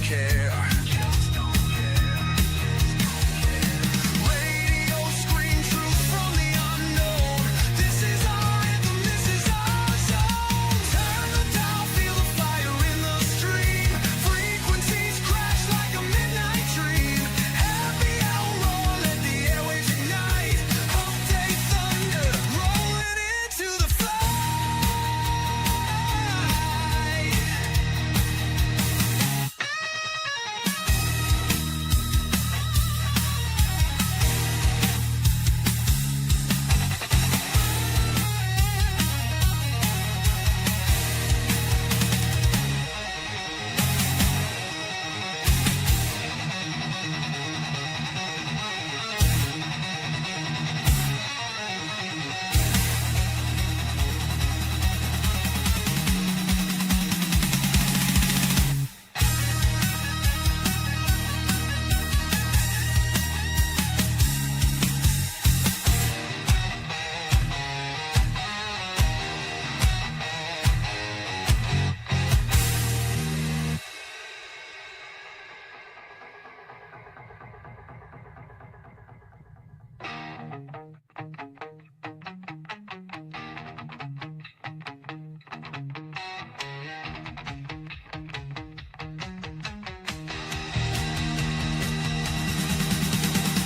care. Radio scream truth from the unknown. This is our anthem, this is our song. Turn the dial, feel the fire in the stream. Frequencies crash like a midnight dream. Happy hour roar, let the airwaves ignite. Hump Day thunder, rolling into the flight.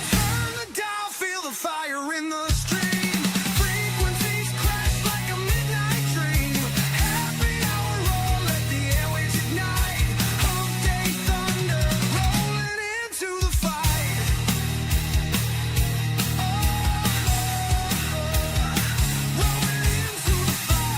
Turn the dial, feel the fire in the stream. Frequencies crash like a midnight dream. Happy hour roar, let the airwaves ignite. Hump Day thunder, rolling into the fight. Rolling into the fight.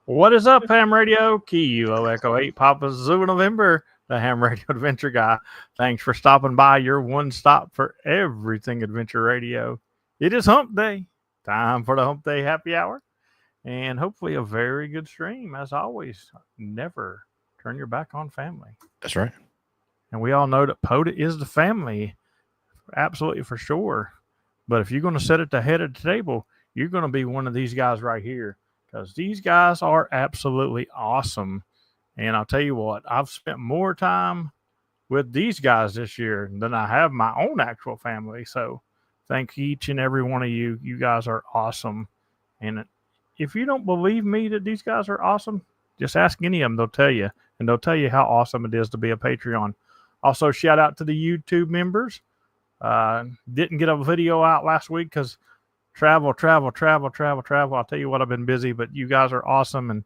What is up, Ham Radio? Kilo Echo 8, Papa Zulu November, the Ham Radio Adventure Guy. Thanks for stopping by, your one stop for everything Adventure Radio. It is Hump Day. Time for the Hump Day Happy Hour. And hopefully a very good stream. As always, never turn your back on family. That's right. And we all know that POTA is the family, absolutely for sure. But if you're going to sit at the head of the table, you're going to be one of these guys right here. Because these guys are absolutely awesome. And I'll tell you what, I've spent more time with these guys this year than I have my own actual family. So thank each and every one of you. You guys are awesome. And if you don't believe me that these guys are awesome, just ask any of them. They'll tell you. And they'll tell you how awesome it is to be a Patreon. Also, shout out to the YouTube members. Didn't get a video out last week because travel. I'll tell you what, I've been busy, but you guys are awesome, and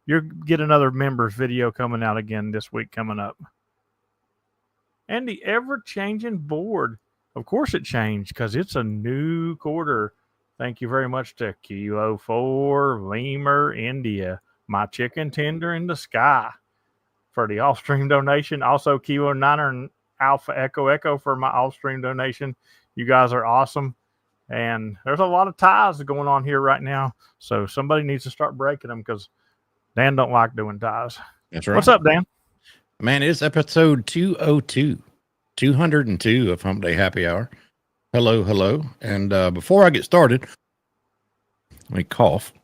you'll get another members video coming out again this week coming up. And the ever-changing board. Of course it changed because it's a new quarter. Thank you very much to Kilo 4, Lemur, India, my chicken tender in the sky for the off-stream donation. Also, Kilo 9 and Alpha Echo for my off-stream donation. You guys are awesome. And there's a lot of ties going on here right now. So somebody needs to start breaking them because Dan don't like doing ties. That's right. What's up, Dan? Man, it's episode 202 of Hump Day Happy Hour. Hello. And before I get started, let me cough.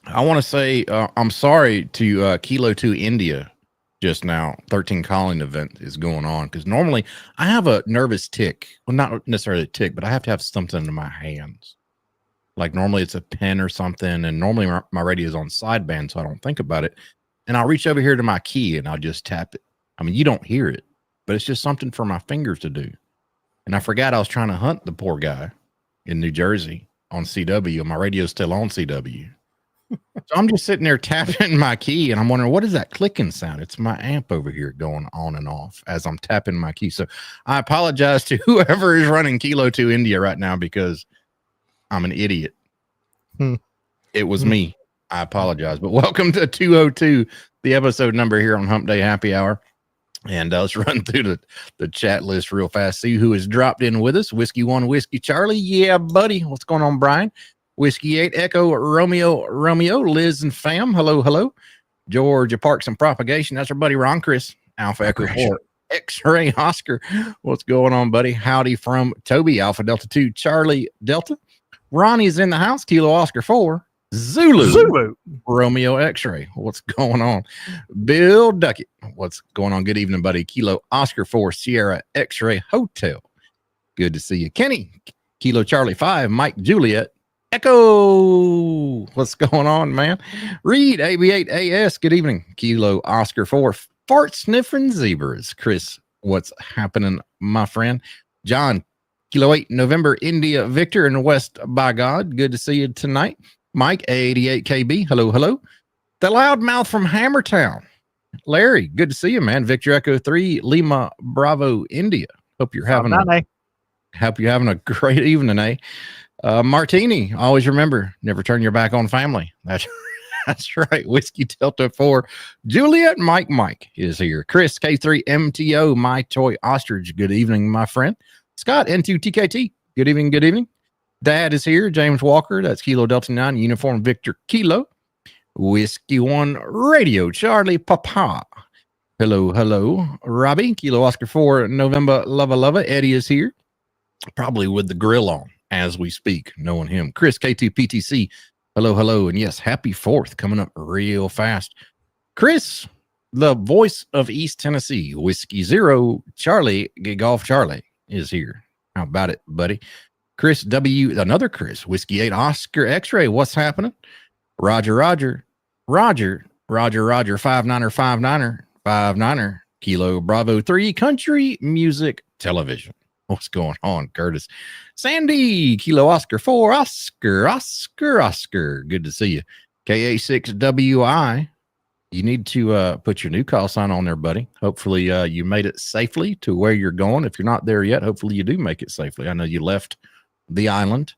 I want to say I'm sorry to Kilo 2 India just now. 13 Colony event is going on because normally I have a nervous tick. Well, not necessarily a tick, but I have to have something in my hands. Like normally it's a pen or something, and normally my radio is on sideband, so I don't think about it. And I'll reach over here to my key and I'll just tap it. I mean, you don't hear it, but it's just something for my fingers to do. And I forgot I was trying to hunt the poor guy in New Jersey on CW, and my radio's still on CW. So I'm just sitting there tapping my key, and I'm wondering, what is that clicking sound? It's my amp over here going on and off as I'm tapping my key. So I apologize to whoever is running Kilo 2 India right now because I'm an idiot. It was me. I apologize. But welcome to 202, the episode number here on Hump Day Happy Hour. And let's run through the chat list real fast. See who has dropped in with us. Whiskey 1, Whiskey Charlie. Yeah, buddy. What's going on, Brian? Whiskey 8, Echo, Romeo, Liz and fam. Hello. Georgia Parks and Propagation. That's our buddy Ron Chris. Alpha Echo 4. X-Ray Oscar. What's going on, buddy? Howdy from Toby, Alpha Delta 2, Charlie Delta. Ronnie's in the house, Kilo Oscar 4, Zulu. Romeo X-Ray. What's going on? Bill Duckett. What's going on? Good evening, buddy. Kilo Oscar 4, Sierra X-Ray Hotel. Good to see you. Kenny, Kilo Charlie 5, Mike Juliet. Echo. What's going on, man? Reed, AB8AS. Good evening. Kilo Oscar 4, Fart Sniffing Zebras. Chris, what's happening, my friend? John, Kilo 8, November, India, Victor, and West by God. Good to see you tonight. Mike, A88KB. Hello, hello. The loudmouth from Hammertown. Larry, good to see you, man. Victor Echo 3, Lima, Bravo, India. Hope you're having a great evening, eh? Martini, always remember, never turn your back on family. That's right. Whiskey Delta 4. Juliet Mike is here. Chris K3 MTO, My Toy Ostrich. Good evening, my friend. Scott N2TKT. Good evening. Good evening. Dad is here. James Walker. That's Kilo Delta 9. Uniform Victor Kilo. Whiskey 1 Radio. Charlie Papa. Hello, hello. Robbie. Kilo Oscar 4. November Lava. Eddie is here. Probably with the grill on as we speak, knowing him. Chris K2PTC. Hello, hello. And yes, happy 4th coming up real fast. Chris, the voice of East Tennessee, Whiskey 0, Charlie, Golf Charlie is here. How about it, buddy? Chris W, another Chris, Whiskey 8, Oscar X-Ray. What's happening? Roger, 5-9er, Kilo Bravo 3, Country Music Television. What's going on, Curtis? Sandy, Kilo Oscar 4, Oscar. Good to see you. KA6WI. You need to put your new call sign on there, buddy. Hopefully you made it safely to where you're going. If you're not there yet, hopefully you do make it safely. I know you left the island.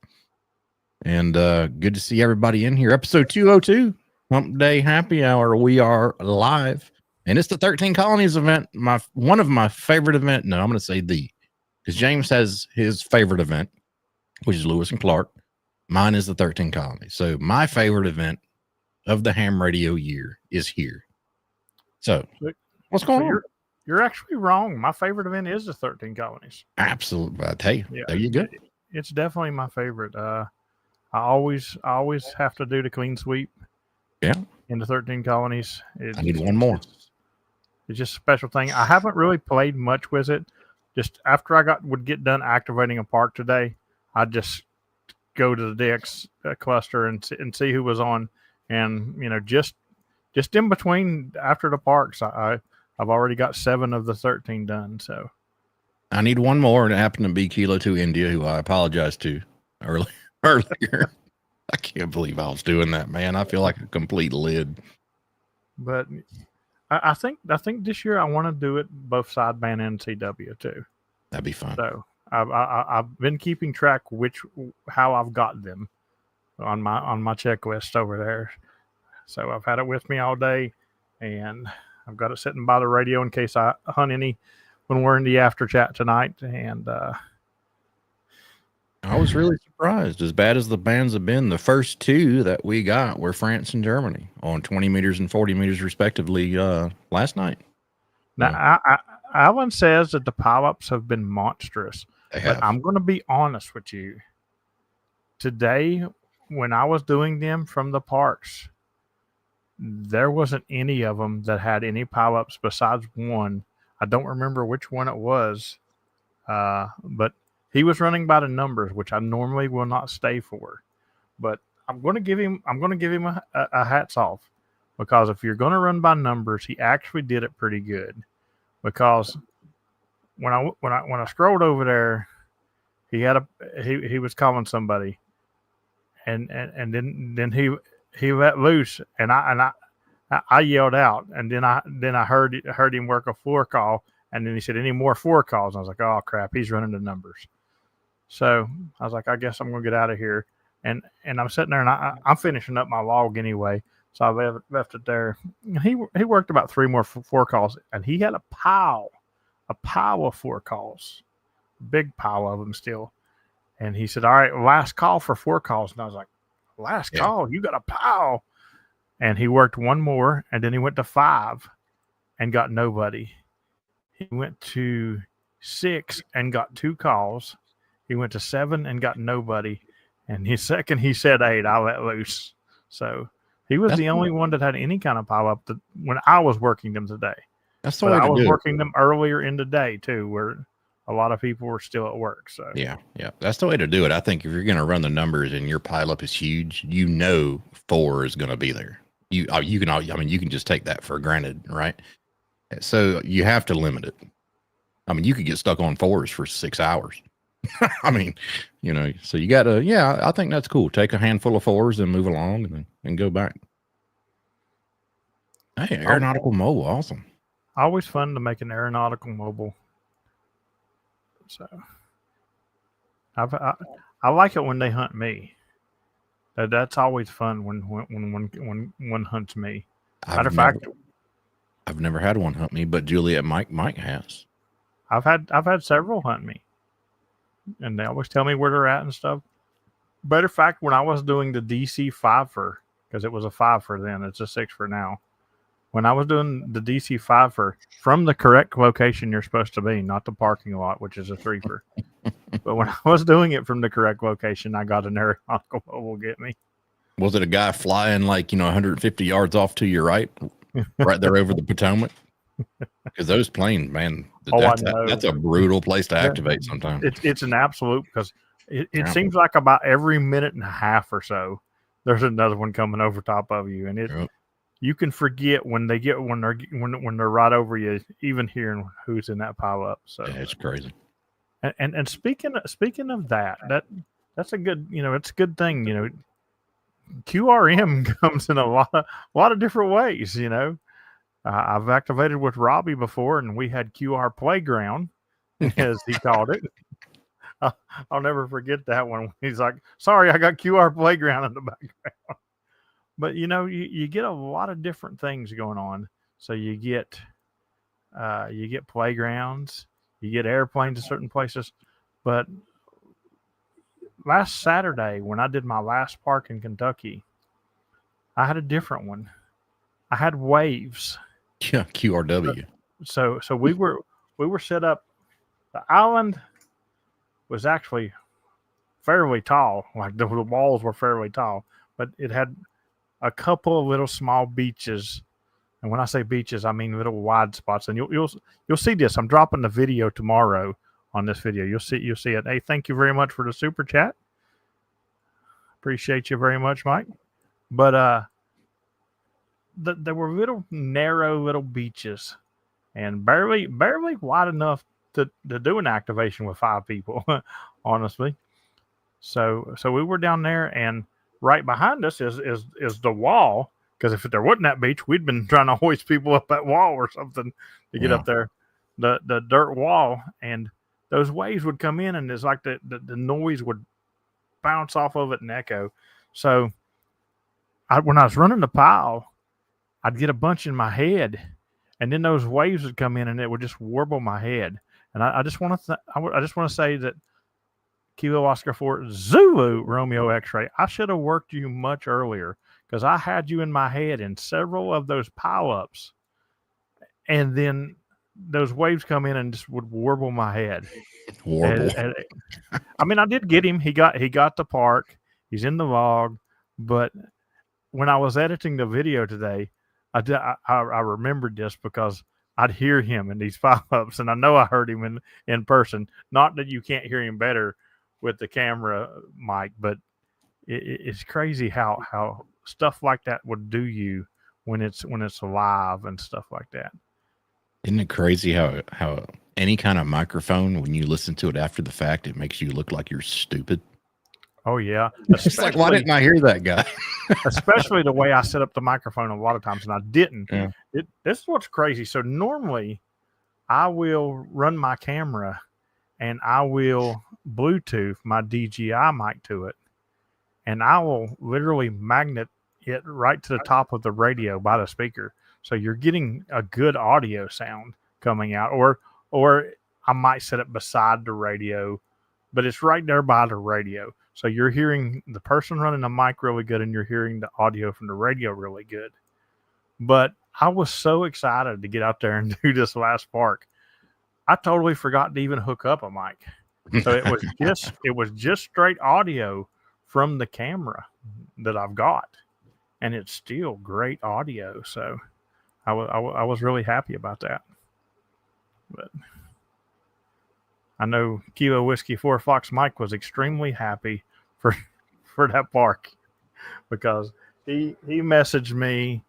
And good to see everybody in here. Episode 202, Hump Day Happy Hour. We are live. And it's the 13 Colonies event. One of my favorite event. No, I'm going to say because James has his favorite event, which is Lewis and Clark. Mine is the 13 Colonies. So my favorite event of the ham radio year is here. So what's going on? You're actually wrong. My favorite event is the 13 Colonies. Absolutely. I tell you, there you go. It's definitely my favorite. I always have to do the clean sweep. Yeah. In the 13 Colonies. I need one more. It's just a special thing. I haven't really played much with it. Just after would get done activating a park today, I'd just go to the DX cluster and see who was on. And, just in between after the parks, I've already got 7 of the 13 done. So I need one more, and it happened to be Kilo 2 India, who I apologize to earlier. I can't believe I was doing that, man. I feel like a complete lid. But I think this year I want to do it both sideband and CW too. That'd be fun. So I've been keeping track how I've got them on my checklist over there. So I've had it with me all day, and I've got it sitting by the radio in case I hunt any when we're in the after chat tonight. And I was really surprised. As bad as the bands have been, the first 2 that we got were France and Germany on 20 meters and 40 meters respectively last night. Now, Alan says that the pileups have been monstrous. But I'm going to be honest with you. Today, when I was doing them from the parks, there wasn't any of them that had any pileups besides one. I don't remember which one it was, but he was running by the numbers, which I normally will not stay for. But I'm going to give him a hats off, because if you're going to run by numbers, he actually did it pretty good. Because when I scrolled over there, he was calling somebody, and then he let loose, and I yelled out, and then I heard him work a 4 call, and then he said, "Any more 4 calls?" And I was like, "Oh crap, he's running the numbers." So I was like, I guess I'm gonna get out of here, and I'm sitting there, and I'm finishing up my log anyway, so I left it there. He worked about 3 more 4 calls, and he had a pile of 4 calls, big pile of them still. And he said, "All right, last call for 4 calls." And I was like, "Last call? You got a pile?" And he worked 1 more, and then he went to 5 and got nobody. He went to 6 and got 2 calls. He went to 7 and got nobody. And his second, he said 8, I let loose. So he was the only one that had any kind of pile up when I was working them today. That's the But way I to was do it. working them earlier in the day too, where a lot of people were still at work. So Yeah, that's the way to do it. I think if you're going to run the numbers and your pileup is huge, 4 is going to be there. You can just take that for granted, right? So you have to limit it. I mean, you could get stuck on 4s for 6 hours. I mean, so you got to, I think that's cool. Take a handful of 4s and move along and go back. Hey, aeronautical mobile, awesome. Always fun to make an aeronautical mobile. So I like it when they hunt me. That's always fun when one hunts me. Matter of fact, I've never had one hunt me, but Juliet Mike has. I've had several hunt me, and they always tell me where they're at and stuff. Matter of fact, when I was doing the DC 5-fer, because it was a 5-fer then, it's a 6-fer now. When I was doing the DC 5-fer from the correct location you're supposed to be, not the parking lot, which is a 3-fer. But when I was doing it from the correct location, I got an aeronautical mobile get me. Was it a guy flying 150 yards off to your right, right there over the Potomac? Because those planes, man, that's a brutal place to activate sometimes. It's an absolute, because it seems like about every minute and a half or so, there's another one coming over top of you, and you can forget when they're right over you, even hearing who's in that pile up. So yeah, it's crazy. And speaking of that's a good, it's a good thing. QRM comes in a lot of different ways. I've activated with Robbie before, and we had QR Playground, as he called it. I'll never forget that one. He's like, "Sorry, I got QR Playground in the background." But you get a lot of different things going on. So you get playgrounds, you get airplanes to certain places. But last Saturday, when I did my last park in Kentucky, I had a different one. I had waves. Yeah, QRW. So we were set up. The island was actually fairly tall. Like the walls were fairly tall, but it had a couple of little small beaches. And when I say beaches, I mean little wide spots. And you'll see this. I'm dropping the video tomorrow on this video. You'll see it. Hey, thank you very much for the super chat. Appreciate you very much, Mike. But there were little narrow little beaches, and barely wide enough to do an activation with 5 people, honestly. So we were down there, and right behind us is the wall, because if there wasn't that beach, we'd been trying to hoist people up that wall or something to get up there, the dirt wall, and those waves would come in, and it's like the noise would bounce off of it and echo. So when I was running the pile, I'd get a bunch in my head, and then those waves would come in, and it would just warble my head. And I just want to say that Kilo Oscar 4 Zulu Romeo X-ray, I should have worked you much earlier, because I had you in my head in several of those pile-ups, and then those waves come in and just would warble my head. Warble. I mean, I did get him. He got the park. He's in the log. But when I was editing the video today, I remembered this, because I'd hear him in these pile-ups, and I know I heard him in person. Not that you can't hear him better with the camera mic, but it's crazy how stuff like that would do you when it's live and stuff like that. Isn't it crazy how any kind of microphone, when you listen to it after the fact, it makes you look like you're stupid? Oh yeah, it's like, why didn't I hear that guy? Especially the way I set up the microphone a lot of times, and I didn't. Yeah. This is what's crazy. So normally, I will run my camera, and I will Bluetooth my DJI mic to it, and I will literally magnet it right to the top of the radio by the speaker. So you're getting a good audio sound coming out, or I might set it beside the radio, but it's right there by the radio. So you're hearing the person running the mic really good, and you're hearing the audio from the radio really good. But I was so excited to get out there and do this last park. I totally forgot to even hook up a mic. So it was just straight audio from the camera that I've got, and it's still great audio. So I was really happy about that. But I know Kilo Whiskey 4 Fox Mike was extremely happy for that park, because he messaged me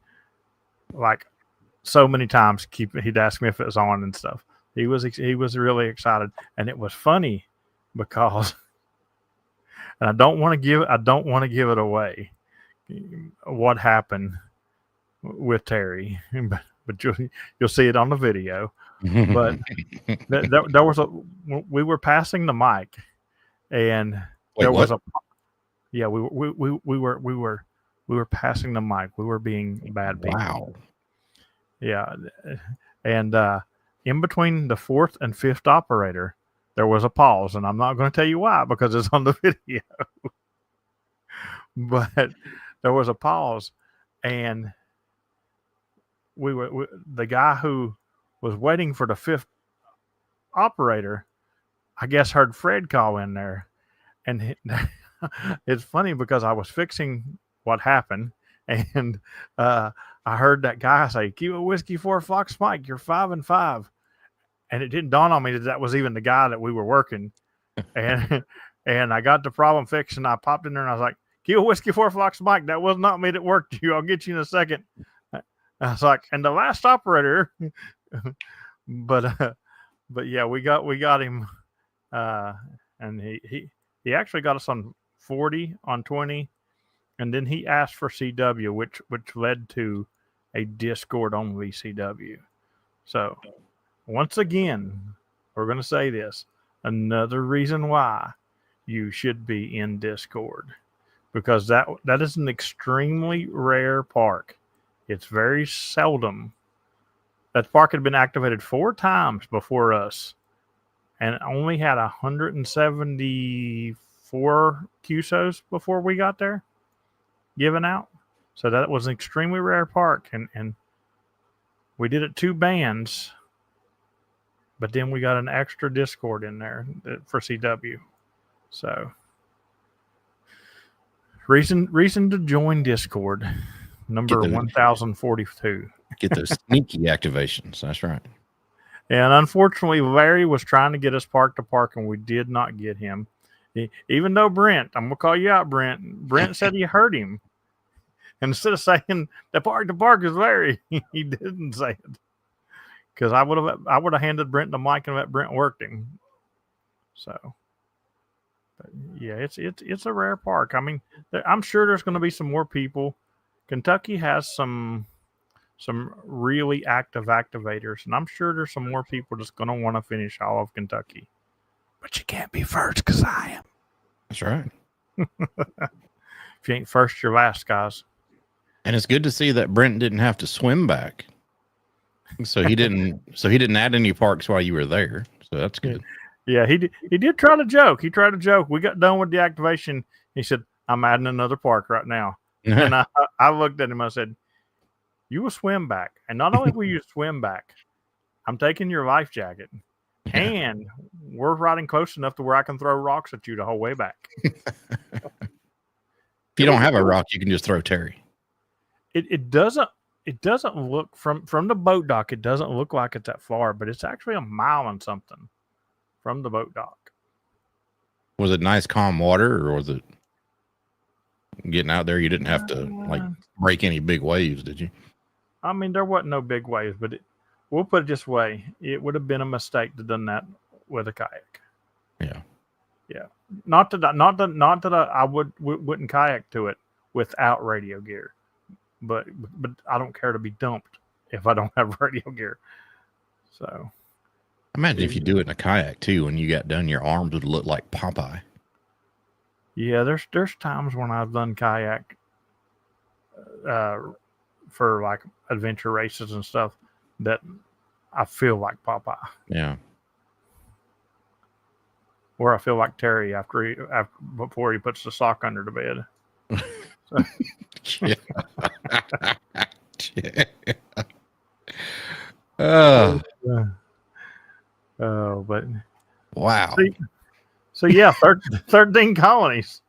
like so many times. He'd ask me if it was on and stuff. He was really excited, and it was funny because, and I don't want to give it away what happened with Terry, but you'll see it on the video. But there was we were passing the mic, and there was we were passing the mic. We were being bad people. Wow. Yeah, and in between the fourth and fifth operator, there was a pause, and I'm not going to tell you why because it's on the video. But there was a pause, and the guy who was waiting for the fifth operator, I guess, heard Fred call in there, and it's funny because I was fixing what happened, and I heard that guy say, "Kilo Whiskey 4 Fox Mike, you're 5 and 5," and it didn't dawn on me that was even the guy that we were working, and I got the problem fixed, and I popped in there and I was like, "Kilo Whiskey 4 Fox Mike, that was not me that worked you. I'll get you in a second." I was like, and the last operator, but yeah, we got him, and he actually got us on 40 on 20, and then he asked for CW, which led to a Discord only CW. So once again, we're going to say this, another reason why you should be in Discord, because that is an extremely rare park. It's very seldom. That park had been activated 4 times before us, and only had 174 QSOs before we got there given out. So that was an extremely rare park, and we did it 2 bands, but then we got an extra Discord in there for CW. So reason to join Discord, number 1042. Get those sneaky activations. That's right. And unfortunately, Larry was trying to get us park to park, and we did not get him. Even though I'm going to call you out, Brent said he heard him. And instead of saying the park to park is Larry, he didn't say it. Because I would have handed Brent the mic and let Brent work him. So, but yeah, it's a rare park. I mean, I'm sure there's going to be some more people. Kentucky has some really active activators, and I'm sure there's some more people that's going to want to finish all of Kentucky. But you can't be first, because I am. That's right. If you ain't first, you're last, guys. And it's good to see that Brent didn't have to swim back. So he didn't add any parks while you were there. So that's good. Yeah, he did try to joke. He tried to joke. We got done with the activation. He said, "I'm adding another park right now." And I looked at him. I said, "You will swim back. And not only will you swim back, I'm taking your life jacket. Yeah. And we're riding close enough to where I can throw rocks at you the whole way back." If you don't have a rock, you can just throw Terry. It doesn't look from the boat dock. It doesn't look like it's that far, but it's actually a mile and something from the boat dock. Was it nice calm water, or was it getting out there? You didn't have to like break any big waves, did you? I mean, there wasn't no big waves, but we'll put it this way: it would have been a mistake to done that with a kayak. Yeah. Not that I wouldn't kayak to it without radio gear. But I don't care to be dumped if I don't have radio gear. So imagine if you do it in a kayak too, when you got done, your arms would look like Popeye. Yeah, there's times when I've done kayak for like adventure races and stuff that I feel like Popeye. Yeah. Or I feel like Terry before he puts the sock under the bed. Yeah. Yeah. Wow. So yeah, 13 colonies.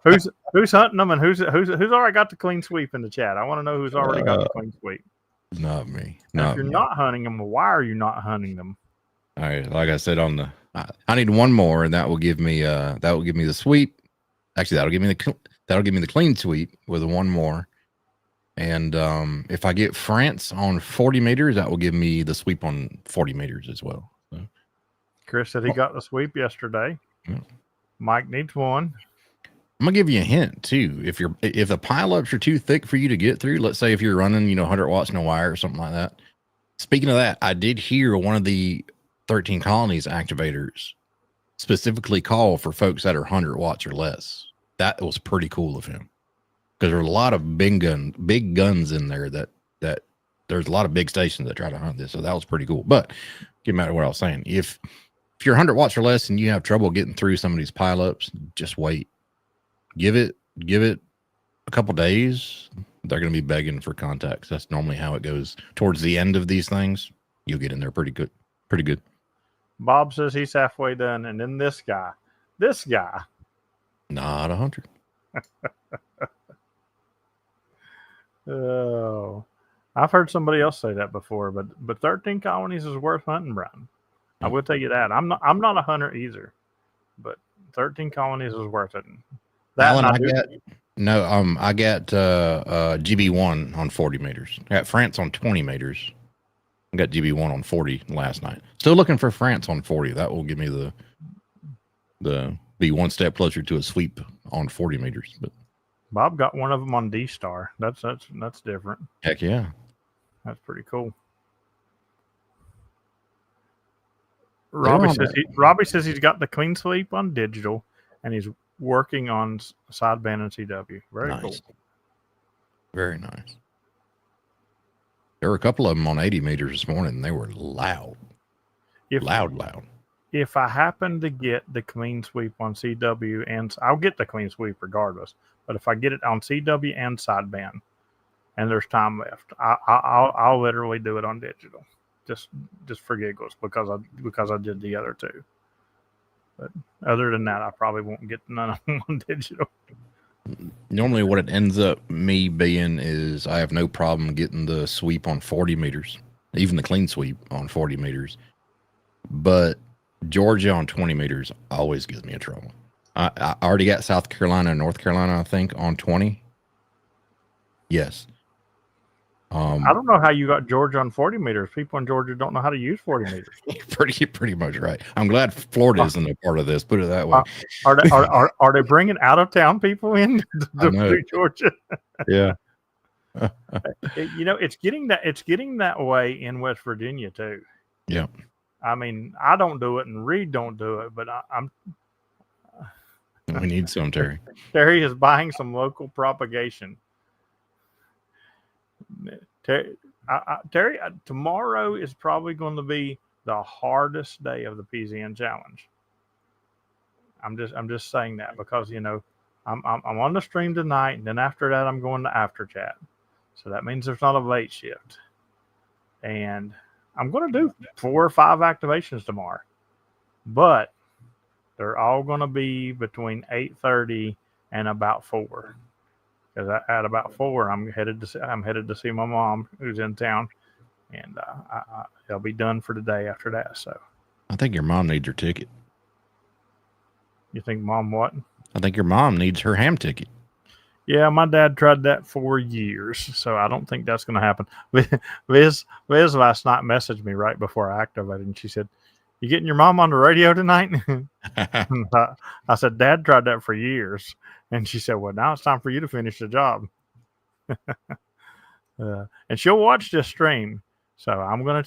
Who's hunting them, and who's already got the clean sweep in the chat? I want to know who's already got the clean sweep. Not me. And if you're not hunting them, why are you not hunting them? All right, like I said I need one more, and that will give me the sweep. Actually, that'll give me the clean sweep with one more. And if I get France on 40 meters, that will give me the sweep on 40 meters as well. So. Chris said he got the sweep yesterday. Yeah. Mike needs one. I'm gonna give you a hint too. If the pileups are too thick for you to get through, let's say if you're running 100 watts no wire or something like that. Speaking of that, I did hear one of the 13 colonies activators specifically call for folks that are 100 watts or less. That was pretty cool of him, because there are a lot of big guns in there that there's a lot of big stations that try to hunt this. So that was pretty cool. But getting back to what I was saying, if you're 100 watts or less and you have trouble getting through some of these pileups, just wait. Give it a couple days. They're going to be begging for contacts. That's normally how it goes. Towards the end of these things, you'll get in there pretty good. Bob says he's halfway done, and then this guy, not 100. Oh, I've heard somebody else say that before, but 13 colonies is worth hunting, Brian. I will tell you that. I'm not a hunter either, but 13 colonies is worth it. Alan, I got GB1 on 40 meters. I got France on 20 meters. I got GB1 on 40 last night. Still looking for France on 40. That will give me be one step closer to a sweep on 40 meters. But Bob got one of them on D-Star. That's different. Heck yeah. That's pretty cool. Robbie says he's got the clean sweep on digital, and he's working on sideband and CW. Very nice. Cool. Very nice. There were a couple of them on 80 meters this morning, and they were loud. Loud. If I happen to get the clean sweep on CW, and I'll get the clean sweep regardless, but if I get it on CW and sideband, and there's time left, I'll literally do it on digital, just for giggles, because I did the other two. But other than that, I probably won't get none of them on digital. Normally what it ends up me being is I have no problem getting the sweep on 40 meters, even the clean sweep on 40 meters. But Georgia on 20 meters always gives me a trouble. I already got South Carolina and North Carolina, I think, on 20. Yes. I don't know how you got Georgia on 40 meters. People in Georgia don't know how to use 40 meters. Pretty much right. I'm glad Florida isn't a part of this. Put it that way. Are they bringing out of town people in to Georgia? Yeah. It's getting that way in West Virginia too. Yeah. I mean, I don't do it, and Reed don't do it, but We need some, Terry. Terry is buying some local propagation. Terry, tomorrow is probably going to be the hardest day of the PZN challenge. I'm just saying that because I'm on the stream tonight, and then after that I'm going to after chat, so that means there's not a late shift, and I'm going to do 4 or 5 activations tomorrow, but they're all going to be between 8:30 and about 4. Because at about 4, I'm headed to see my mom who's in town, and I'll be done for the day after that. So I think your mom needs her ticket. You think mom what? I think your mom needs her ham ticket. Yeah, my dad tried that for years, so I don't think that's going to happen. Liz last night messaged me right before I activated, and she said, "You getting your mom on the radio tonight?" I said, "Dad tried that for years." And she said, "Well, now it's time for you to finish the job." And she'll watch this stream, so I'm gonna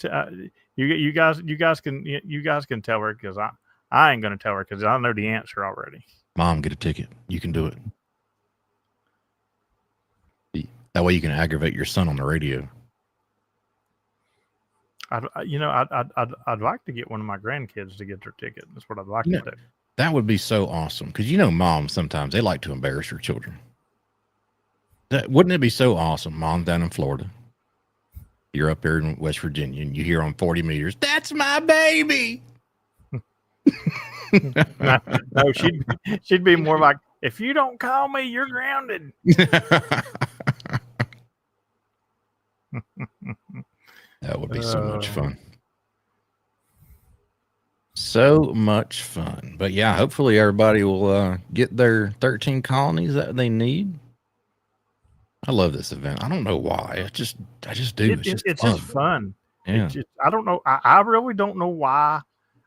you guys can tell her, because I ain't gonna tell her because I know the answer already. Mom, get a ticket. You can do it. That way you can aggravate your son on the radio. I'd like to get one of my grandkids to get their ticket. That's what I'd like to do. That would be so awesome, because moms sometimes they like to embarrass their children. Wouldn't it be so awesome? Mom's down in Florida. You're up here in West Virginia, and you hear on 40 meters, "That's my baby." No, no, she'd be more like, if you don't call me, you're grounded. That would be so much fun. So much fun. But yeah, hopefully everybody will get their 13 colonies that they need. I love this event. I don't know why. I just do. It's fun. just fun. Yeah. It's just, I don't know. I really don't know why.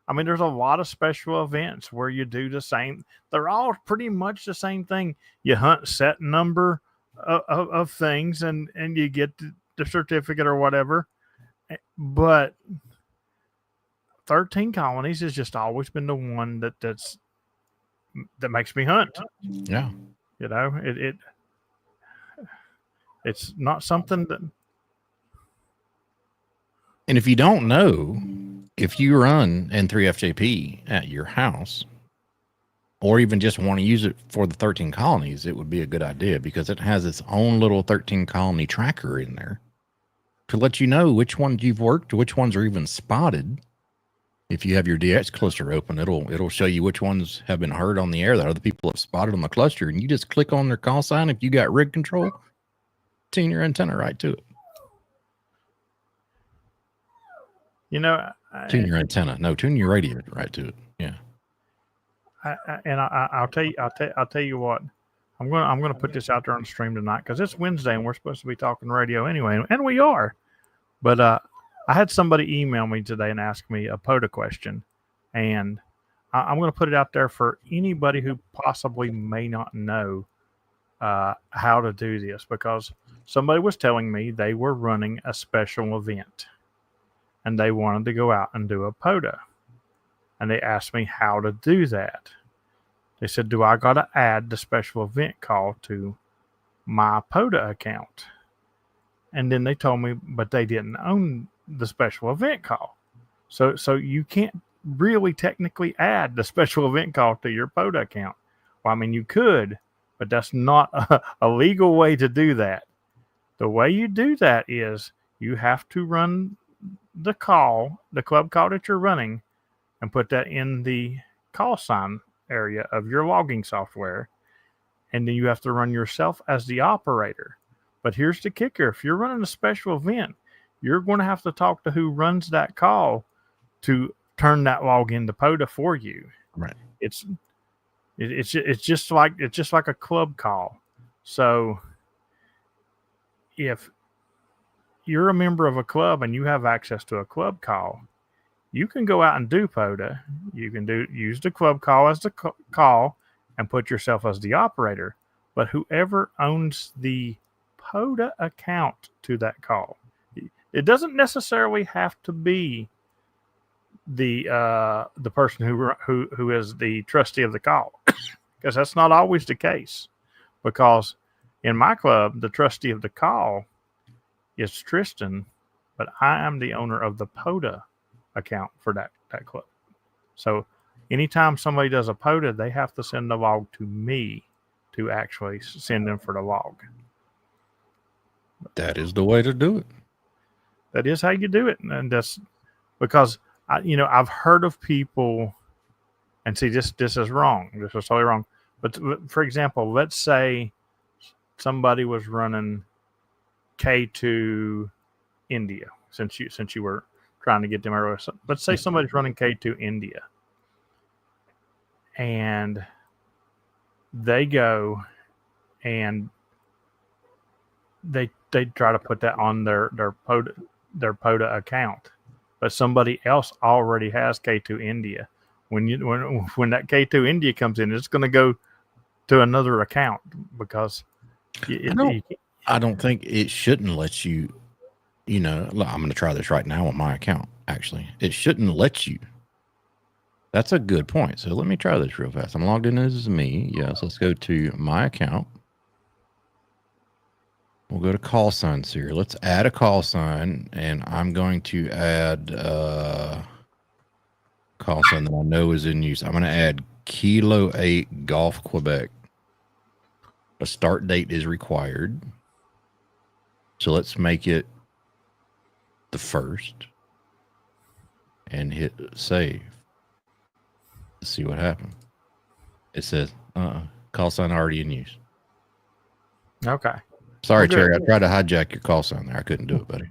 I mean, there's a lot of special events where you do the same. They're all pretty much the same thing. You hunt set number of things, and you get the certificate or whatever. But 13 colonies has just always been the one that makes me hunt. Yeah. You know, it's not something that. And if you don't know, if you run N3FJP at your house, or even just want to use it for the 13 colonies, it would be a good idea because it has its own little 13 colony tracker in there to let you know which ones you've worked, which ones are even spotted. If you have your DX cluster open, it'll show you which ones have been heard on the air that other people have spotted on the cluster, and you just click on their call sign. If you got rig control, tune your antenna right to it. You know, Tune your antenna. No, tune your radio right to it. Yeah. I'll tell you what. I'm gonna put this out there on the stream tonight because it's Wednesday and we're supposed to be talking radio anyway, and we are. But I had somebody email me today and ask me a POTA question, and I'm going to put it out there for anybody who possibly may not know how to do this, because somebody was telling me they were running a special event and they wanted to go out and do a POTA. And they asked me how to do that. They said, do I got to add the special event call to my POTA account? And then they told me, but they didn't own the special event call. So you can't really technically add the special event call to your POTA account. Well, I mean, you could, but that's not a legal way to do that. The way you do that is you have to run the call, the club call that you're running, and put that in the call sign area of your logging software. And then you have to run yourself as the operator. But here's the kicker. If you're running a special event, you're going to have to talk to who runs that call to turn that log into POTA for you. Right. It's just like a club call. So if you're a member of a club and you have access to a club call, you can go out and do POTA. You can use the club call as the call and put yourself as the operator. But whoever owns the POTA account to that call, it doesn't necessarily have to be the person who is the trustee of the call, because that's not always the case. Because in my club, the trustee of the call is Tristan, but I am the owner of the POTA account for that club. So anytime somebody does a POTA, they have to send the log to me to actually send them for the log. That is the way to do it. That is how you do it. And that's because I've heard of people, and see, this is wrong. This is totally wrong. But for example, let's say somebody was running K2 India, since you were trying to get them earlier. So let's say somebody's running K2 India, and they go and they try to put that on their POTA account, but somebody else already has K2 India. When that K2 India comes in, it's going to go to another account because I don't think it shouldn't let you. I'm going to try this right now on my account. Actually, it shouldn't let you. That's a good point. So let me try this real fast. I'm logged in as me. Yes, let's go to my account. We'll go to call signs here. Let's add a call sign, and I'm going to add call sign that I know is in use. I'm going to add Kilo 8 Golf Quebec. A start date is required. So let's make it the 1st and hit save. Let's see what happened. It says, call sign already in use. Okay. Sorry, Well, good. Terry. I tried to hijack your call sign there. I couldn't do it, buddy.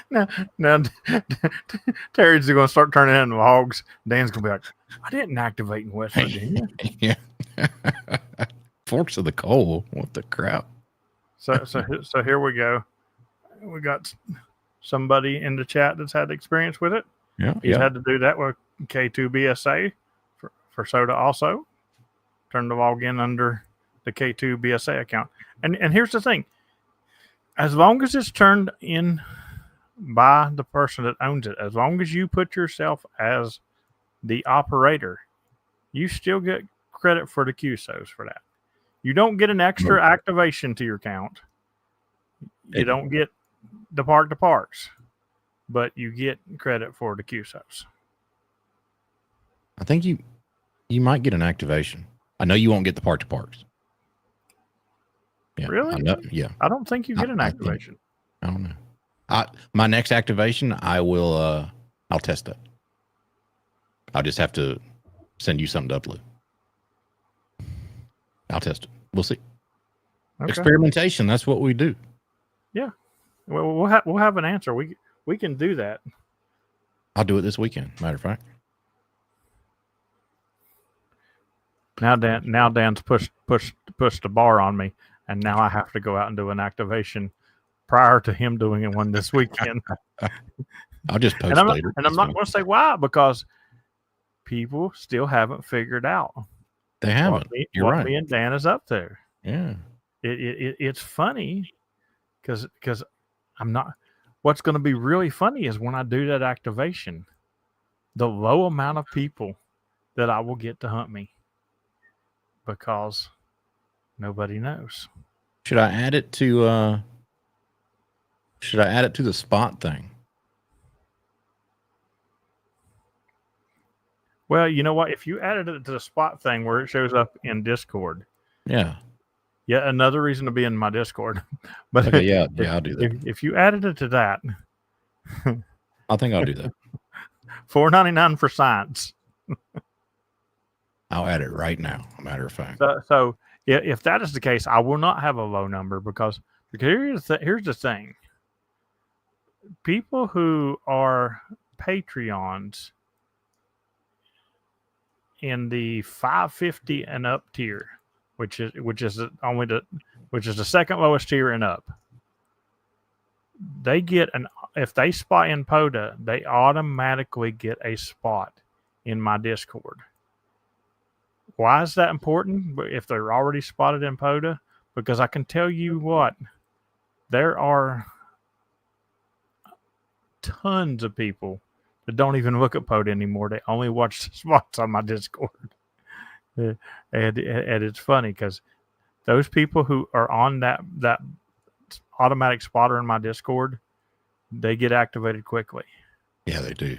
Now Terry's going to start turning into logs. Dan's going to be like, I didn't activate in West Virginia. Yeah. Forks of the coal. What the crap? So here we go. We got somebody in the chat that's had experience with it. Yeah. He's had to do that with K2BSA for Soda also. Turn the log in under the K2BSA account. And here's the thing. As long as it's turned in by the person that owns it, as long as you put yourself as the operator, you still get credit for the QSOs for that. You don't get an extra activation to your account. You don't get the parks, but you get credit for the QSOs. I think you might get an activation. I know you won't get the parks. Yeah, Really? I know, yeah. I don't think you get an activation. I don't know. My next activation, I'll test that. I'll just have to send you something to upload. I'll test it. We'll see. Okay. Experimentation. That's what we do. Yeah. Well, we'll have an answer. We can do that. I'll do it this weekend. Matter of fact. Now Dan's pushed the bar on me, and now I have to go out and do an activation prior to him doing it one this weekend. I'll just post later. And I'm not going to say why, because people still haven't figured out. They haven't. You're right. Me and Dan is up there. Yeah. It's funny because I'm not. What's going to be really funny is when I do that activation, the low amount of people that I will get to hunt me, because nobody knows. Should I add it to the spot thing? Well, you know what? If you added it to the spot thing where it shows up in Discord, yeah, another reason to be in my Discord. But okay, yeah, I'll do that. If you added it to that, I think I'll do that. $4.99 for science. I'll add it right now. A matter of fact. So if that is the case, I will not have a low number because here's the thing. People who are Patreons in the 550 and up tier, which is the second lowest tier and up, they get if they spot in POTA, they automatically get a spot in my Discord. Why is that important? If they're already spotted in POTA? Because I can tell you what, there are tons of people that don't even look at POTA anymore. They only watch the spots on my Discord. And it's funny because those people who are on that automatic spotter in my Discord, they get activated quickly. Yeah, they do.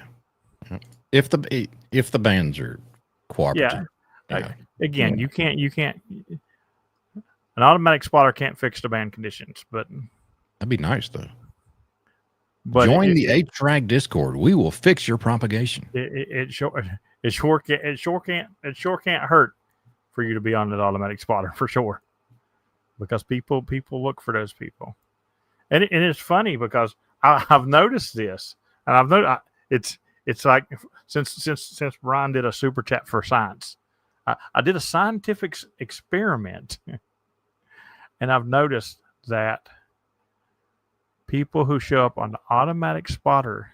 If the bands are cooperative. Yeah. Again, you can't. An automatic spotter can't fix the ban conditions, but that'd be nice though. But join the H-Drag Discord. We will fix your propagation. It sure can't hurt for you to be on that automatic spotter for sure, because people look for those people, and it's funny because I've noticed this, and I've noticed it's like since Brian did a super chat for science, I did a scientific experiment, and I've noticed that people who show up on the automatic spotter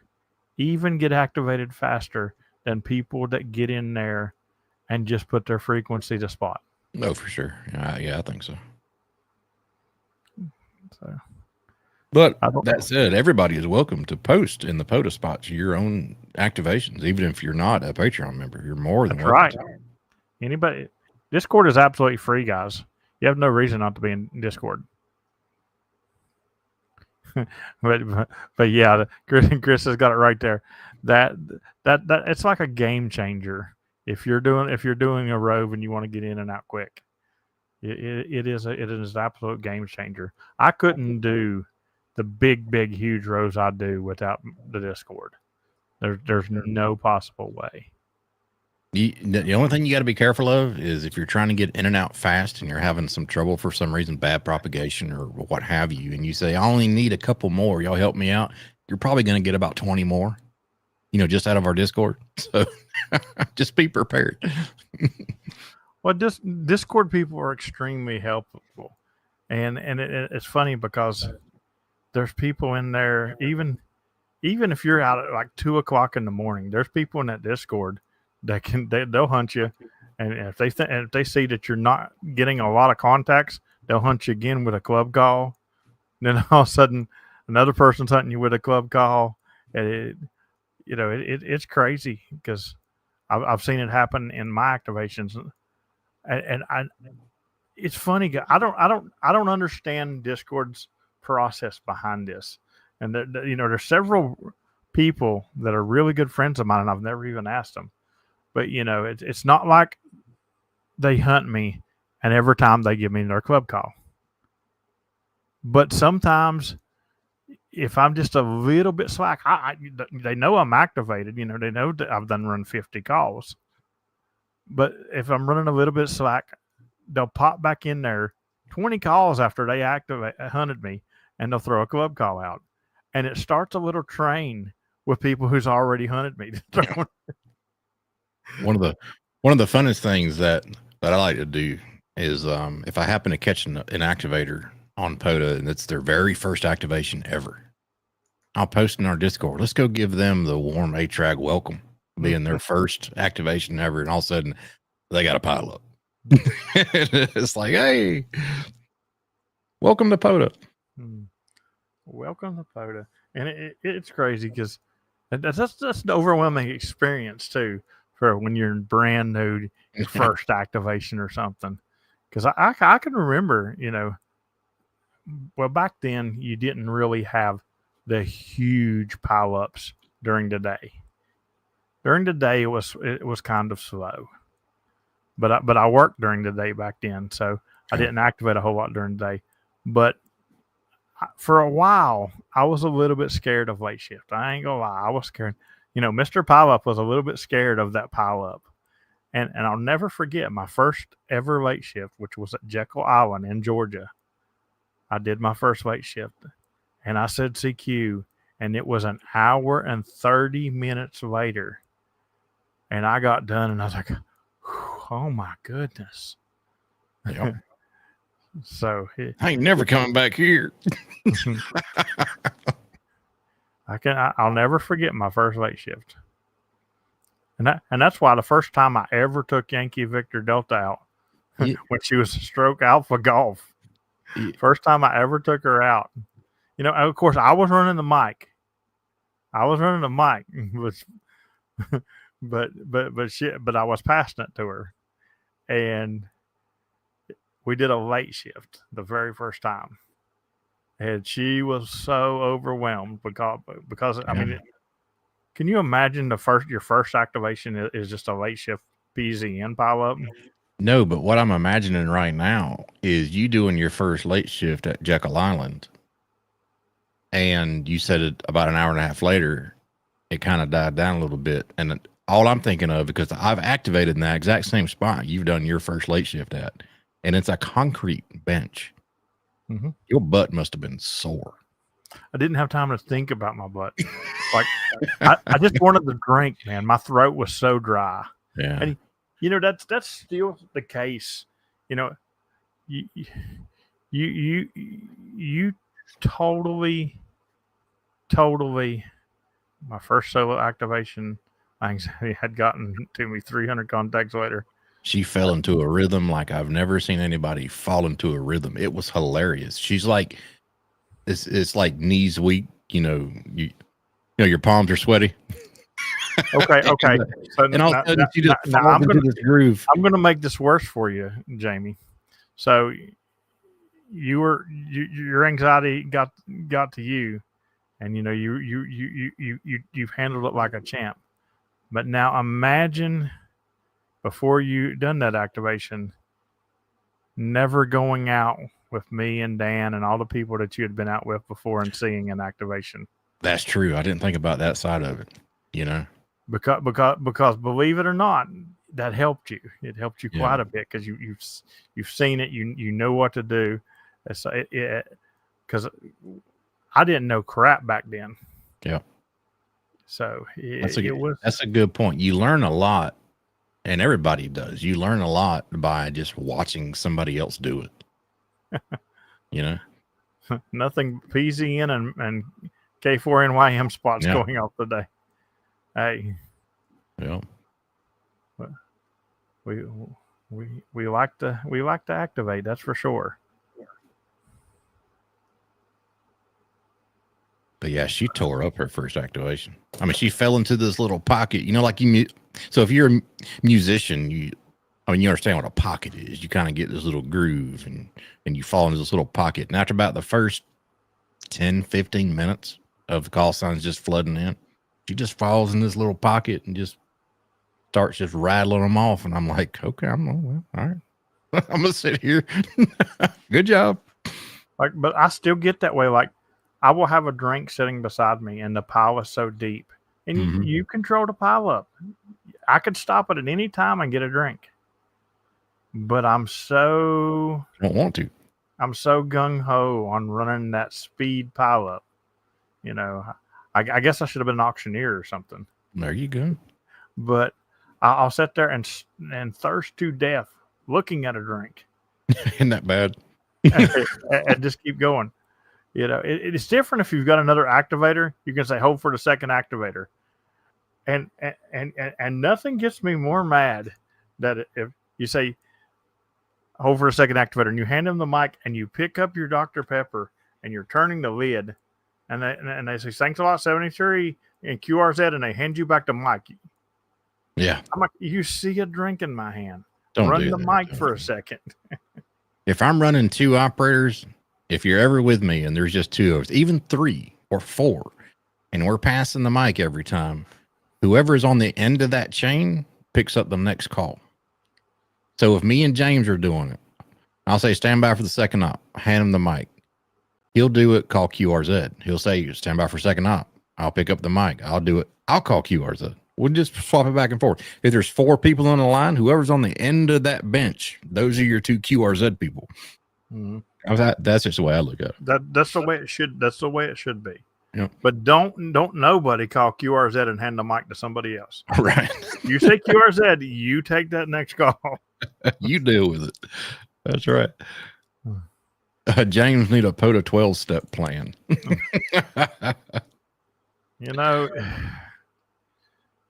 even get activated faster than people that get in there and just put their frequency to spot. No, for sure. Yeah, I think so. But that said, everybody is welcome to post in the POTA spots your own activations, even if you're not a Patreon member. You're more than welcome. Right. Anybody, Discord is absolutely free, guys. You have no reason not to be in Discord. but yeah, Chris has got it right there. That it's like a game changer. If you're doing a rove and you want to get in and out quick, it is an absolute game changer. I couldn't do the big huge rows I do without the Discord. There's no possible way. The only thing you got to be careful of is if you're trying to get in and out fast and you're having some trouble for some reason, bad propagation or what have you, and you say, I only need a couple more, y'all help me out. You're probably going to get about 20 more, just out of our Discord. So just be prepared. Well, Discord people are extremely helpful, and it's funny because there's people in there, even if you're out at like 2 o'clock in the morning, there's people in that Discord that they'll hunt you, and if they see that you're not getting a lot of contacts, they'll hunt you again with a club call. Then all of a sudden, another person's hunting you with a club call, and it's crazy because I've seen it happen in my activations, and it's funny. I don't understand Discord's process behind this, and there's several people that are really good friends of mine, and I've never even asked them. But it's not like they hunt me, and every time they give me their club call. But sometimes, if I'm just a little bit slack, they know I'm activated. They know that I've done run 50 calls. But if I'm running a little bit slack, they'll pop back in there 20 calls after they hunted me, and they'll throw a club call out, and it starts a little train with people who's already hunted me. One of the funnest things that I like to do is if I happen to catch an activator on POTA and it's their very first activation ever, I'll post in our Discord. Let's go give them the warm ATRAG welcome, being their first activation ever, and all of a sudden they got a pile up. It's like, hey, welcome to POTA. Welcome to POTA, and it's crazy because that's an overwhelming experience too. For when you're brand new, your first activation or something. Because I can remember, well, back then you didn't really have the huge pileups during the day. During the day, it was kind of slow. But I worked during the day back then, so I didn't activate a whole lot during the day. But for a while, I was a little bit scared of late shift. I ain't gonna lie, I was scared. Mr. Pileup was a little bit scared of that pileup. And I'll never forget my first ever late shift, which was at Jekyll Island in Georgia. I did my first late shift, and I said CQ, and it was an hour and 30 minutes later. And I got done, and I was like, oh, my goodness. Yep. So I ain't never coming back here. I'll never forget my first late shift. And that's why the first time I ever took Yankee Victor Delta out, when she was Stroke Alpha Golf, first time I ever took her out. Of course, I was running the mic. But I was passing it to her, and we did a late shift the very first time. And she was so overwhelmed because I mean, can you imagine your first activation is just a late shift PZN pile up? No, but what I'm imagining right now is you doing your first late shift at Jekyll Island, and you said it about an hour and a half later, it kind of died down a little bit. And all I'm thinking of, because I've activated in that exact same spot you've done your first late shift at, and it's a concrete bench. Mm-hmm. Your butt must have been sore. I didn't have time to think about my butt. Like I just wanted to drink, man. My throat was so dry. Yeah. And that's still the case. You totally my first solo activation anxiety had gotten to me 300 contacts later. She fell into a rhythm like I've never seen anybody fall into a rhythm. It was hilarious. She's like, it's like knees weak. Your palms are sweaty. Okay. So and all of a sudden she just falls into this groove. I'm going to make this worse for you, Jamie. So your anxiety got to you, and you've handled it like a champ. But now imagine, before you done that activation, never going out with me and Dan and all the people that you had been out with before and seeing an activation. That's true. I didn't think about that side of it, Because believe it or not, that helped you. It helped you Yeah. quite a bit because you've seen it. You know what to do. So because I didn't know crap back then. Yeah. So that's a good point. You learn a lot, and everybody does. You learn a lot by just watching somebody else do it. You know, nothing PZN and K4NYM spots Yeah. going off today. Hey, yeah. we like to activate. That's for sure. But yeah, she tore up her first activation. I mean, she fell into this little pocket. You know, like so if you're a musician, you understand what a pocket is. You kind of get this little groove and you fall into this little pocket. And after about the first 10, 15 minutes of the call signs just flooding in, she just falls in this little pocket and just starts just rattling them off. And I'm like, okay, all right. I'm going to sit here. Good job. Like, but I still get that way. Like, I will have a drink sitting beside me and the pile is so deep and you control the pile up. I could stop it at any time and get a drink, but I don't want to. I'm so gung ho on running that speed pile up. You know, I guess I should have been an auctioneer or something. There you go. But I'll sit there and thirst to death looking at a drink. Isn't that bad? and just keep going. You know, it's different if you've got another activator. You can say, hold for the second activator. And nothing gets me more mad that if you say, hold for a second activator, and you hand them the mic and you pick up your Dr. Pepper and you're turning the lid and they say, thanks a lot, 73 and QRZ, and they hand you back the mic. Yeah. I'm like, you see a drink in my hand. Don't run do the that. mic for a second. If I'm running two operators, if you're ever with me and there's just two of us, even 3 or 4, and we're passing the mic every time, whoever is on the end of that chain picks up the next call. So if me and James are doing it, I'll say, stand by for the second op, hand him the mic. He'll do it, call QRZ. He'll say, stand by for second op. I'll pick up the mic. I'll do it. I'll call QRZ. We'll just swap it back and forth. If there's 4 people on the line, whoever's on the end of that bench, those are your 2 QRZ people. Mm-hmm. That's just the way I look at it. That's the way it should. That's the way it should be. Yep. But don't nobody call QRZ and hand the mic to somebody else. Right. You say QRZ, you take that next call. You deal with it. That's right. James need a POTA 12-step plan. You know,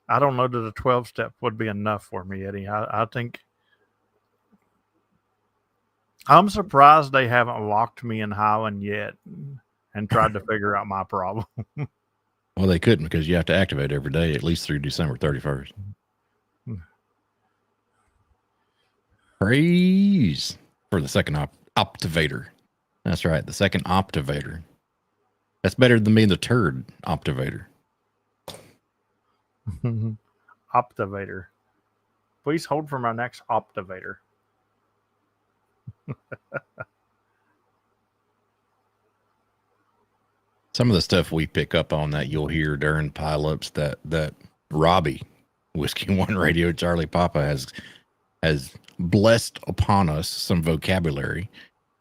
I don't know that a 12-step would be enough for me, Eddie. I think I'm surprised they haven't locked me in Highland yet and tried to figure out my problem. Well, they couldn't because you have to activate every day, at least through December 31st. Praise for the second optivator. That's right, the second optivator. That's better than being the third optivator. Optivator. Please hold for my next optivator. Some of the stuff we pick up on that you'll hear during pileups that Robbie, Whiskey One Radio Charlie Papa, has blessed upon us some vocabulary.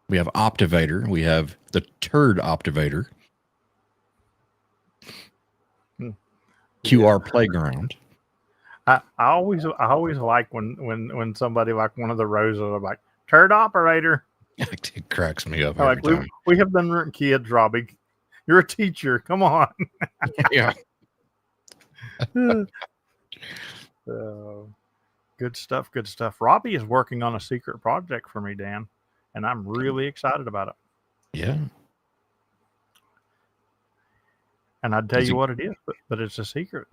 We have optivator. We have the turd optivator. QR playground. I always like when somebody like one of the rows are like turd operator. It cracks me up Like every time. we have been written kids, Robbie. You're a teacher. Come on. Yeah. Good stuff. Good stuff. Robbie is working on a secret project for me, Dan, and I'm really excited about it. Yeah. And I'd tell you what it is, but it's a secret.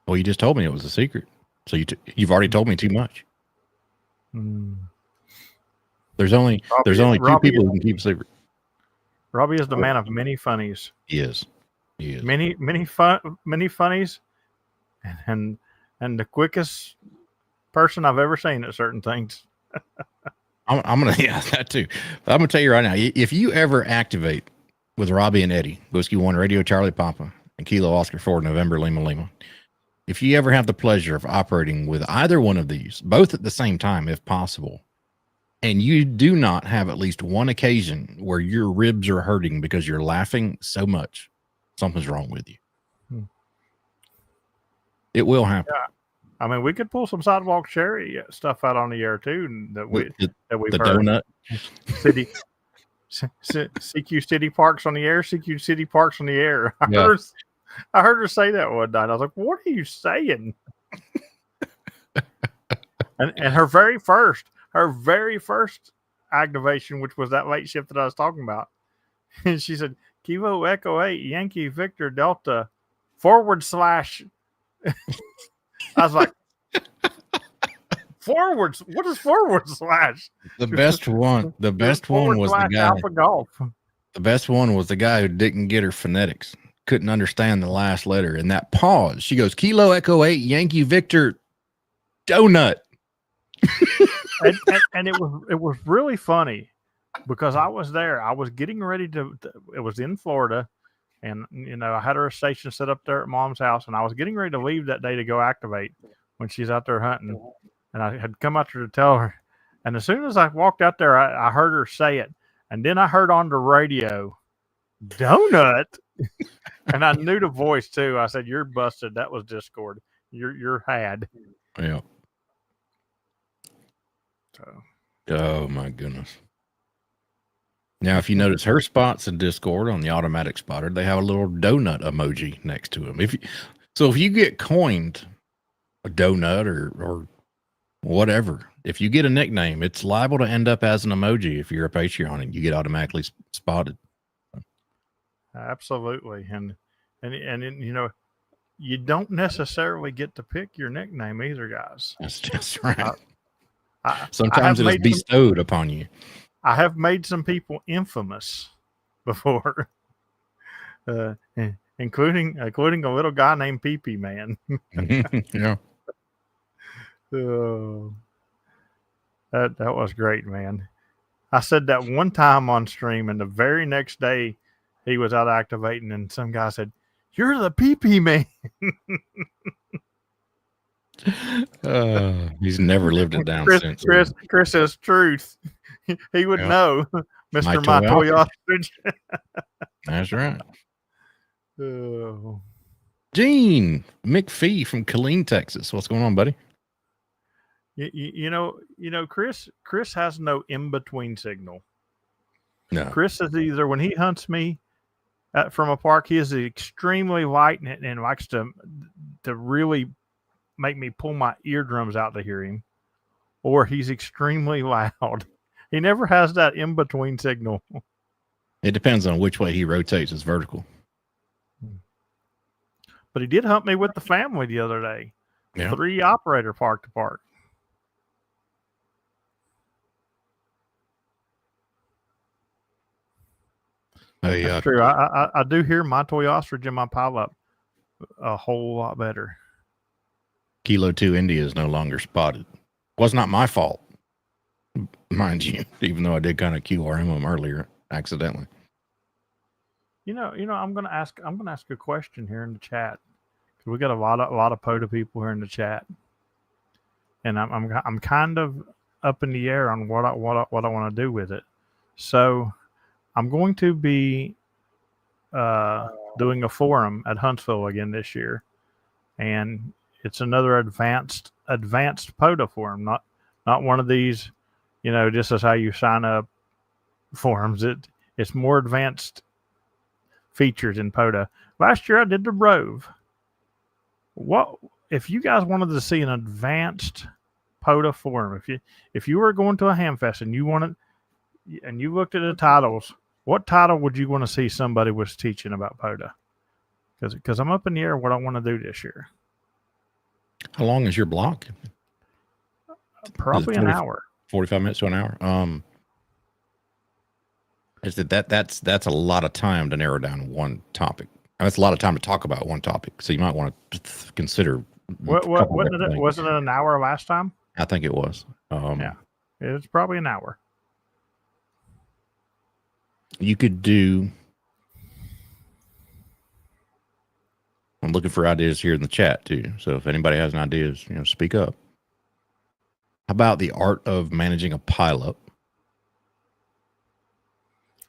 Well, you just told me it was a secret, so you've already told me too much. There's only two people who can keep a secret. Robbie is the man of many funnies. He is. Many funnies, and the quickest person I've ever seen at certain things. I'm gonna that too. I'm gonna tell you right now, if you ever activate with Robbie and Eddie, Whiskey One Radio Charlie Papa and Kilo Oscar 4 November Lima Lima, if you ever have the pleasure of operating with either one of these, both at the same time, if possible, and you do not have at least one occasion where your ribs are hurting because you're laughing so much, something's wrong with you. Hmm. It will happen. Yeah. I mean, we could pull some sidewalk cherry stuff out on the air too that we've The heard. donut. City CQ City Parks on the air. CQ City Parks on the air. Yeah. I heard her say that one night. I was like, "What are you saying?" and her very first activation, which was that late shift that I was talking about, and she said, "Kilo Echo 8 Yankee Victor Delta / I was like, forwards. What is forward slash? The best one was the guy. Alpha Golf. The best one was the guy who didn't get her phonetics, couldn't understand the last letter. And that pause, she goes, Kilo Echo 8 Yankee Victor Donut. and it was really funny because I was there. I was getting ready to. It was in Florida, and I had her station set up there at Mom's house, and I was getting ready to leave that day to go activate when she's out there hunting. And I had come out there to tell her. And as soon as I walked out there, I heard her say it. And then I heard on the radio, donut. And I knew the voice too. I said, "You're busted. That was Discord. You're had." Yeah. So. Oh my goodness. Now, if you notice her spots in Discord on the automatic spotter, they have a little donut emoji next to them. If you get coined a donut or whatever, if you get a nickname, it's liable to end up as an emoji. If you're a Patreon and you get automatically spotted. Absolutely. And you don't necessarily get to pick your nickname either, guys. That's just right. Sometimes it is bestowed upon you. I have made some people infamous before, including a little guy named Pee Pee Man. Yeah. That was great, man. I said that one time on stream, and the very next day he was out activating, and some guy said, "You're the Pee Pee Man." He's never lived it down since. Chris says truth. He would know, Mr. My Toy Ostrich. That's right. Oh. Gene McPhee from Colleen, Texas. What's going on, buddy? Chris has no in-between signal. No. Chris is either, when he hunts me from a park, he is extremely light and likes to really make me pull my eardrums out to hear him, or he's extremely loud. He never has that in-between signal. It depends on which way he rotates his vertical. But he did hunt me with the family the other day. Yeah. 3 operator park to park. That's true. I do hear my toy ostrich in my pileup a whole lot better. Kilo 2 India is no longer spotted. Was not my fault, mind you, even though I did kind of QRM them earlier accidentally. I'm gonna ask a question here in the chat. We got a lot of POTA people here in the chat, and I'm kind of up in the air on what I want to do with it. So I'm going to be doing a forum at Huntsville again this year, and it's another advanced POTA forum, not one of these, this is how you sign up forums. It's more advanced features in POTA. Last year I did the Rove. What if you guys wanted to see an advanced POTA forum? If you were going to a Hamfest and you looked at the titles, what title would you want to see somebody was teaching about POTA? Because I'm up in the air what I want to do this year. How long is your block? Probably an hour. 45 minutes to an hour. Is that's a lot of time to narrow down one topic. That's a lot of time to talk about one topic. So you might want to consider. Wasn't it an hour last time? I think it was. Yeah, it's probably an hour. You could do. I'm looking for ideas here in the chat too. So if anybody has an ideas, speak up. How about the art of managing a pileup?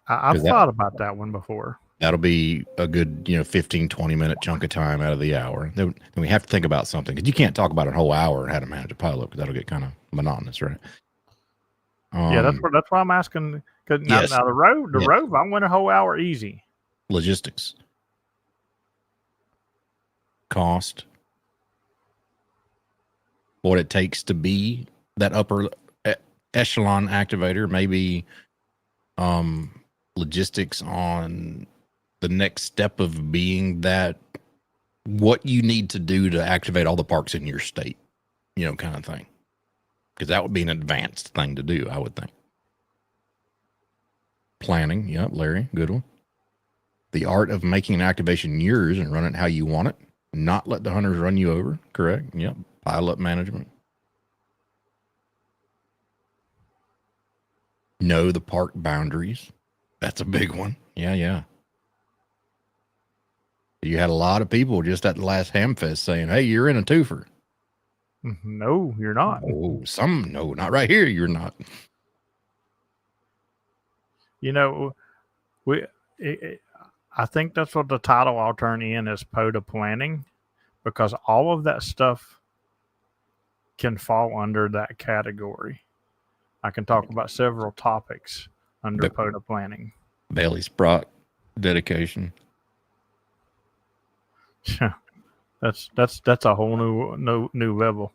I've thought about that one before. That'll be a good, 15, 20-minute chunk of time out of the hour. Then we have to think about something because you can't talk about a whole hour and how to manage a pileup because that'll get kind of monotonous, right? Yeah, that's why I'm asking. Because now the Rove, I went a whole hour easy. Logistics, cost, what it takes to be that upper echelon activator, maybe logistics on the next step of being that, what you need to do to activate all the parks in your state, kind of thing. Because that would be an advanced thing to do, I would think. Planning, yep, Larry, good one. The art of making an activation yours and run it how you want it. Not let the hunters run you over, correct? Yep, pile up management. Know the park boundaries. That's a big one. Yeah. You had a lot of people just at the last Hamfest saying, hey, you're in a twofer. No, you're not. Oh, no, not right here. You're not. I think that's what the title I'll turn in is POTA planning, because all of that stuff can fall under that category. I can talk about several topics under POTA planning. Bailey Sprock dedication. That's a whole new level.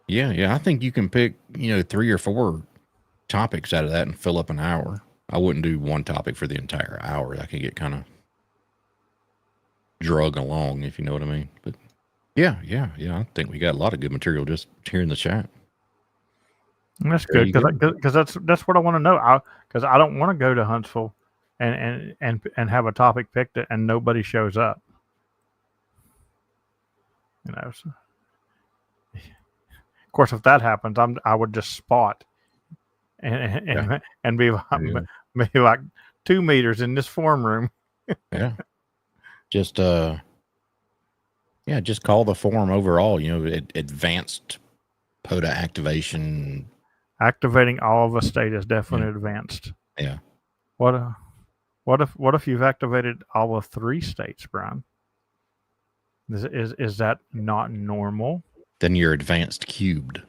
Yeah. I think you can pick 3 or 4 topics out of that and fill up an hour. I wouldn't do one topic for the entire hour. That could get kind of drug along, if you know what I mean. But yeah. I think we got a lot of good material just here in the chat. That's good, because that's what I want to know. Because I don't want to go to Huntsville and have a topic picked and nobody shows up. So. Of course, if that happens, I would just spot and be like 2 meters in this form room. Yeah. Just just call the forum overall, advanced POTA activation. Activating all of a state is definitely advanced. Yeah. What if you've activated all of 3 states, Brian? Is that not normal? Then you're advanced cubed.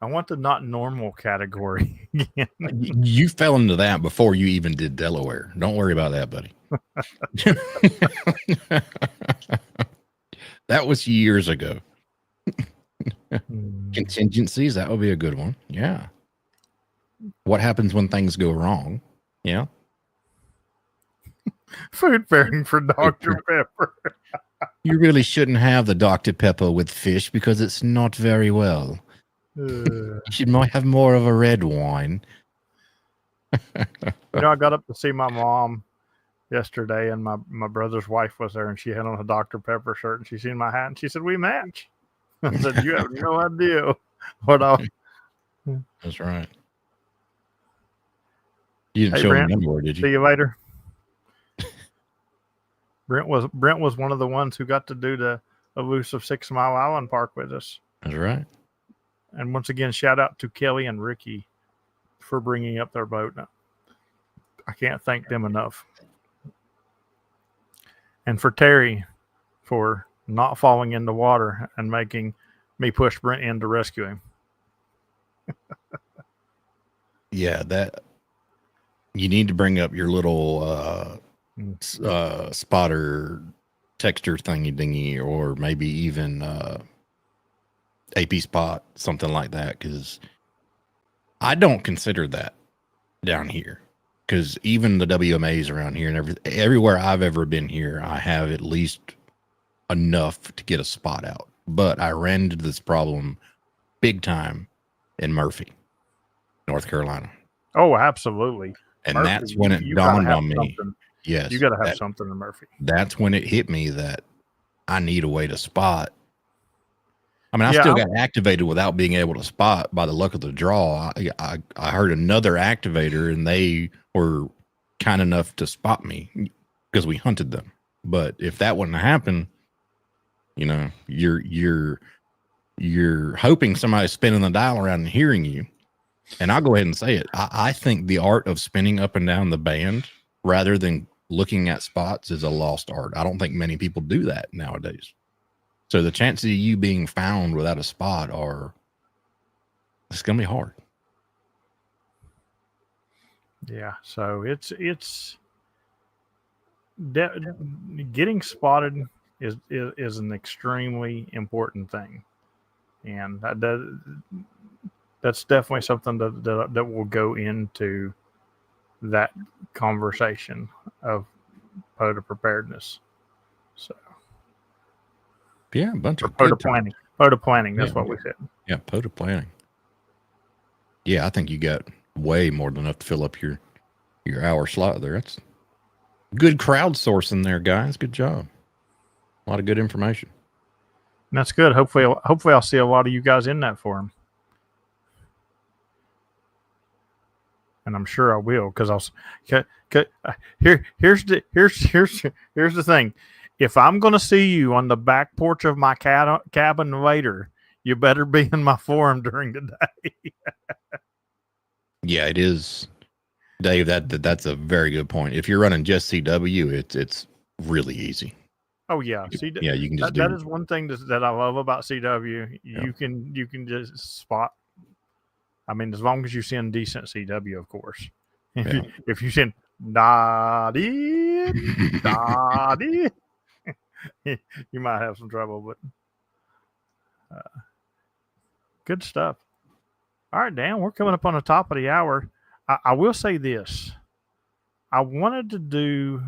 I want the not normal category again. You fell into that before you even did Delaware. Don't worry about that, buddy. That was years ago. Contingencies, that would be a good one. Yeah. What happens when things go wrong? Yeah. Food pairing for Dr. Pepper. You really shouldn't have the Dr. Pepper with fish because it's not very well. You should have more of a red wine. I got up to see my mom yesterday, and my brother's wife was there, and she had on a Dr. Pepper shirt, and she seen my hat, and she said, "We match." I said, "You have no idea what I." That's right. You didn't show Brent, him anymore, did you? See you later. Brent was one of the ones who got to do the elusive 6 Mile Island Park with us. That's right. And once again, shout out to Kelly and Ricky for bringing up their boat. I can't thank them enough. And for Terry for not falling in the water and making me push Brent in to rescue him. Yeah, that you need to bring up your little spotter texture thingy dingy, or maybe even AP spot, something like that, because I don't consider that down here, because even the WMAs around here and everywhere I've ever been here, I have at least enough to get a spot out. But I ran into this problem big time in Murphy, North Carolina. Oh, absolutely. And Murphy, that's when it dawned on me. Yes. You got to have something in Murphy. That's when it hit me that I need a way to spot I mean, I Yeah, still got activated without being able to spot by the luck of the draw. I heard another activator, and they were kind enough to spot me because we hunted them. But if that wouldn't happen, you know, you're hoping somebody's spinning the dial around and hearing you. And I'll go ahead and say it. I think the art of spinning up and down the band rather than looking at spots is a lost art. I don't think many people do that nowadays. So the chances of you being found without a spot it's going to be hard. Yeah, so getting spotted is an extremely important thing, and that's definitely something that will go into that conversation of POTA preparedness. So Yeah, a bunch of POTA planning. POTA planning. That's what we said. Yeah, POTA planning. Yeah, I think you got way more than enough to fill up your hour slot there. That's good crowdsourcing there, guys. Good job. A lot of good information. And that's good. Hopefully I'll see a lot of you guys in that forum. And I'm sure I will, because here's the thing. If I'm going to see you on the back porch of my cabin later, you better be in my forum during the day. Yeah, it is, Dave. That's a very good point. If you're running just CW, it's really easy. Oh yeah, Yeah, you can just that is one thing that I love about CW. You can just spot. I mean, as long as you send decent CW, of course. If you send Noddy, you might have some trouble, but good stuff. All right, Dan, we're coming up on the top of the hour. I will say this. I wanted to do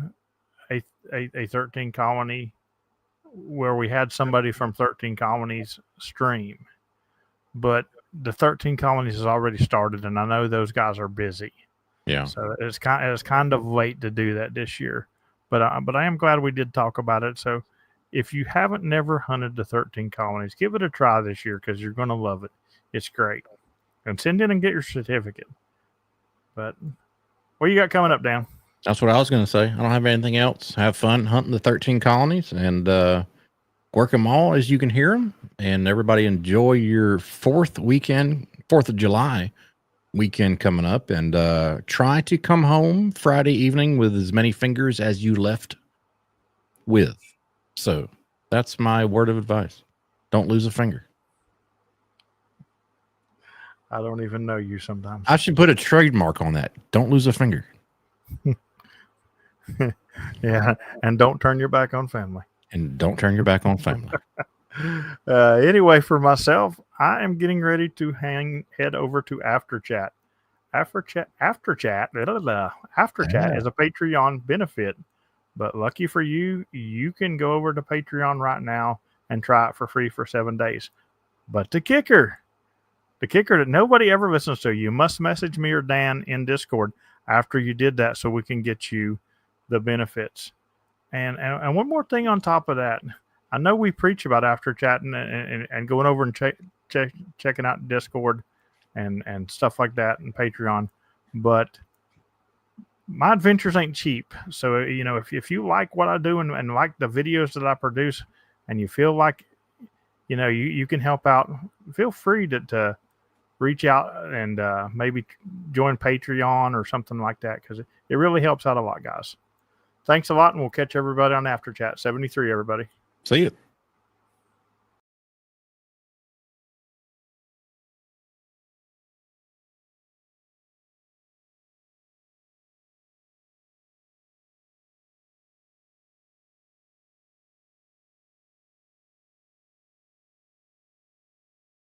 a 13 colony where we had somebody from 13 colonies stream, but the 13 colonies has already started, and I know those guys are busy. Yeah. So it's kind of late to do that this year, but I am glad we did talk about it. So if you haven't never hunted the 13 colonies, give it a try this year, because you're going to love it. It's great. And send in and get your certificate. But what you got coming up, Dan? That's what I was going to say. I don't have anything else. Have fun hunting the 13 colonies and work them all as you can hear them. And everybody enjoy your 4th of July weekend coming up. And try to come home Friday evening with as many fingers as you left with. So that's my word of advice. Don't lose a finger. I don't even know you sometimes. I should put a trademark on that. Don't lose a finger. Yeah, and don't turn your back on family. And don't turn your back on family. Anyway, for myself, I am getting ready to head over to After Chat. After Chat is a Patreon benefit. But lucky for you, you can go over to Patreon right now and try it for free for 7 days. But the kicker that nobody ever listens to, you must message me or Dan in Discord after you did that so we can get you the benefits. And one more thing on top of that, I know we preach about After Chat and going over and checking out Discord and stuff like that and Patreon, but my adventures ain't cheap. So, you know, if you like what I do and like the videos that I produce, and you feel like, you know, you can help out, feel free to reach out and maybe join Patreon or something like that, because it really helps out a lot, guys. Thanks a lot, and we'll catch everybody on After Chat 73, everybody. See you.